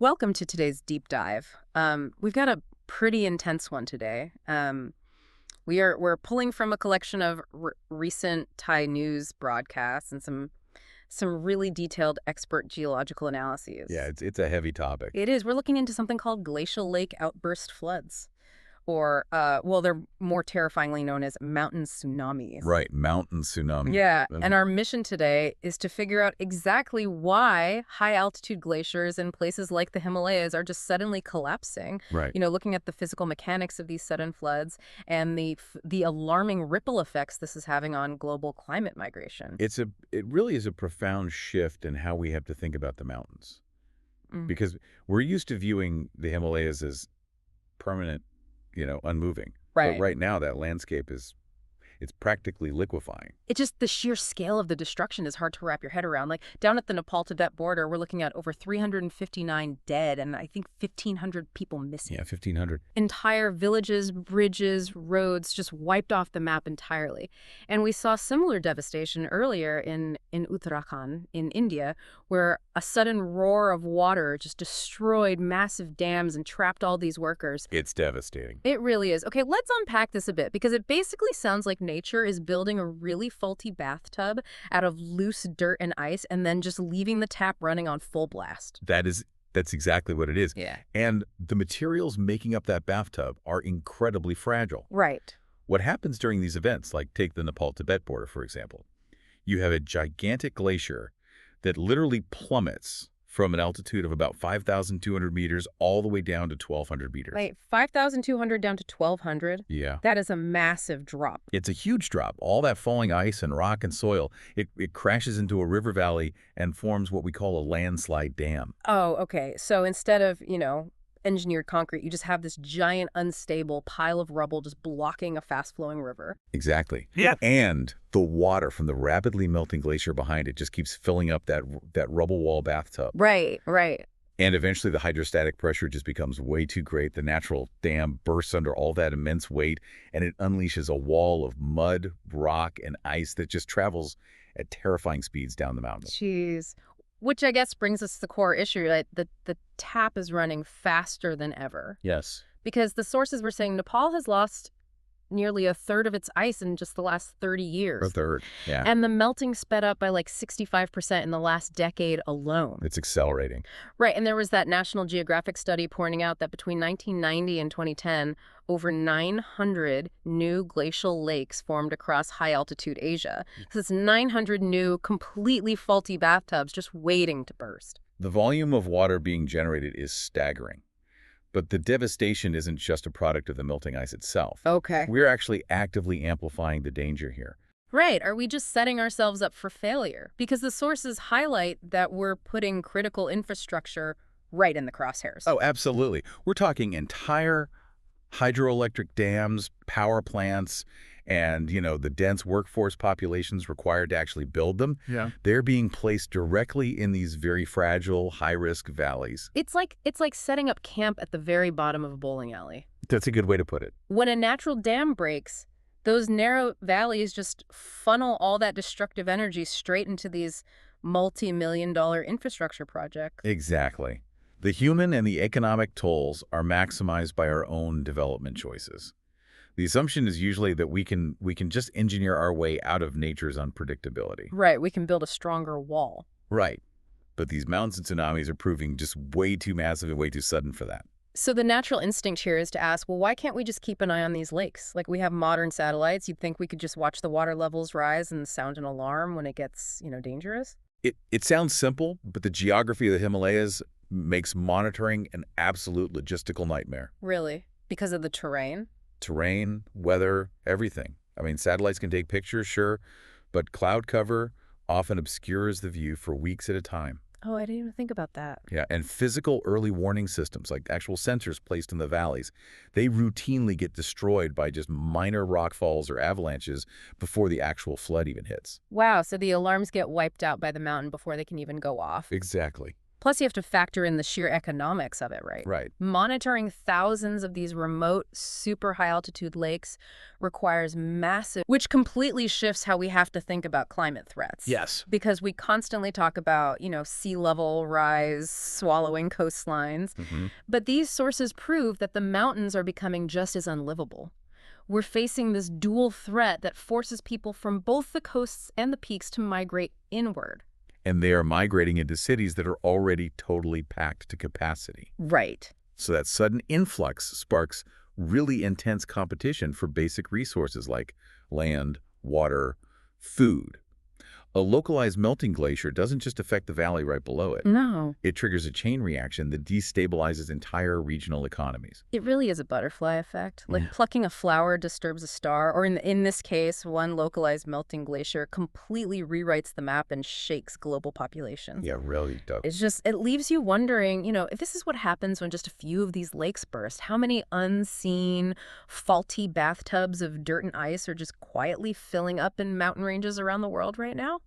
Welcome to today's deep dive. We've got a pretty intense one today. We're pulling from a collection of recent Thai news broadcasts and some really detailed expert geological analyses. Yeah, it's a heavy topic. It is. We're looking into something called glacial lake outburst floods, or well, they're more terrifyingly known as mountain tsunamis. Right, mountain tsunami. Yeah, and our mission today is to figure out exactly why high-altitude glaciers in places like the Himalayas are just suddenly collapsing. Right. Looking at the physical mechanics of these sudden floods and the alarming ripple effects this is having on global climate migration. It really is a profound shift in how we have to think about the mountains. Because we're used to viewing the Himalayas as permanent, unmoving. Right. But right now that landscape it's practically liquefying. It's just the sheer scale of the destruction is hard to wrap your head around. Like down at the Nepal-Tibet border, we're looking at over 359 dead and I think 1,500 people missing. Yeah, 1,500. Entire villages, bridges, roads just wiped off the map entirely. And we saw similar devastation earlier in Uttarakhand in India, where a sudden roar of water just destroyed massive dams and trapped all these workers. It's devastating. It really is. Okay, let's unpack this a bit because it basically sounds like nature is building a really faulty bathtub out of loose dirt and ice and then just leaving the tap running on full blast. That's exactly what it is. Yeah. And the materials making up that bathtub are incredibly fragile. Right. What happens during these events, like take the Nepal-Tibet border, for example, you have a gigantic glacier that literally plummets from an altitude of about 5,200 meters all the way down to 1,200 meters. Wait, 5,200 down to 1,200? Yeah. That is a massive drop. It's a huge drop. All that falling ice and rock and soil, it crashes into a river valley and forms what we call a landslide dam. Oh, okay. So instead of, engineered concrete, you just have this giant unstable pile of rubble just blocking a fast-flowing river. Exactly. Yeah. And the water from the rapidly melting glacier behind it just keeps filling up that rubble wall bathtub. Right. And eventually the hydrostatic pressure just becomes way too great. The natural dam bursts under all that immense weight, and it unleashes a wall of mud, rock, and ice that just travels at terrifying speeds down the mountain. Jeez. Which I guess brings us to the core issue, right? The tap is running faster than ever. Yes. Because the sources were saying Nepal has lost nearly a third of its ice in just the last 30 years. A third, yeah. And the melting sped up by like 65% in the last decade alone. It's accelerating. Right, and there was that National Geographic study pointing out that between 1990 and 2010, over 900 new glacial lakes formed across high-altitude Asia. So it's 900 new, completely faulty bathtubs just waiting to burst. The volume of water being generated is staggering. But the devastation isn't just a product of the melting ice itself. Okay. We're actually actively amplifying the danger here. Right. Are we just setting ourselves up for failure? Because the sources highlight that we're putting critical infrastructure right in the crosshairs. Oh, absolutely. We're talking entire hydroelectric dams, power plants, and, the dense workforce populations required to actually build them. Yeah. They're being placed directly in these very fragile, high-risk valleys. It's like setting up camp at the very bottom of a bowling alley. That's a good way to put it. When a natural dam breaks, those narrow valleys just funnel all that destructive energy straight into these multi-million-dollar infrastructure projects. Exactly. The human and the economic tolls are maximized by our own development choices. The assumption is usually that we can just engineer our way out of nature's unpredictability. Right, we can build a stronger wall. Right. But these mountains and tsunamis are proving just way too massive and way too sudden for that. So the natural instinct here is to ask, well, why can't we just keep an eye on these lakes? Like we have modern satellites. You'd think we could just watch the water levels rise and sound an alarm when it gets, dangerous? It sounds simple, but the geography of the Himalayas makes monitoring an absolute logistical nightmare. Really? Because of the terrain? Terrain, weather, everything. I mean, satellites can take pictures, sure, but cloud cover often obscures the view for weeks at a time. Oh, I didn't even think about that. Yeah, and physical early warning systems, like actual sensors placed in the valleys, they routinely get destroyed by just minor rockfalls or avalanches before the actual flood even hits. Wow, so the alarms get wiped out by the mountain before they can even go off. Exactly. Plus, you have to factor in the sheer economics of it, right? Right. Monitoring thousands of these remote, super high-altitude lakes requires massive, which completely shifts how we have to think about climate threats. Yes. Because we constantly talk about, sea level rise, swallowing coastlines. Hmm. But these sources prove that the mountains are becoming just as unlivable. We're facing this dual threat that forces people from both the coasts and the peaks to migrate inward. And they are migrating into cities that are already totally packed to capacity. Right. So that sudden influx sparks really intense competition for basic resources like land, water, food. A localized melting glacier doesn't just affect the valley right below it. No. It triggers a chain reaction that destabilizes entire regional economies. It really is a butterfly effect. Like plucking a flower disturbs a star, or in this case, one localized melting glacier completely rewrites the map and shakes global populations. Yeah, really, Doug. It leaves you wondering, if this is what happens when just a few of these lakes burst, how many unseen, faulty bathtubs of dirt and ice are just quietly filling up in mountain ranges around the world right now?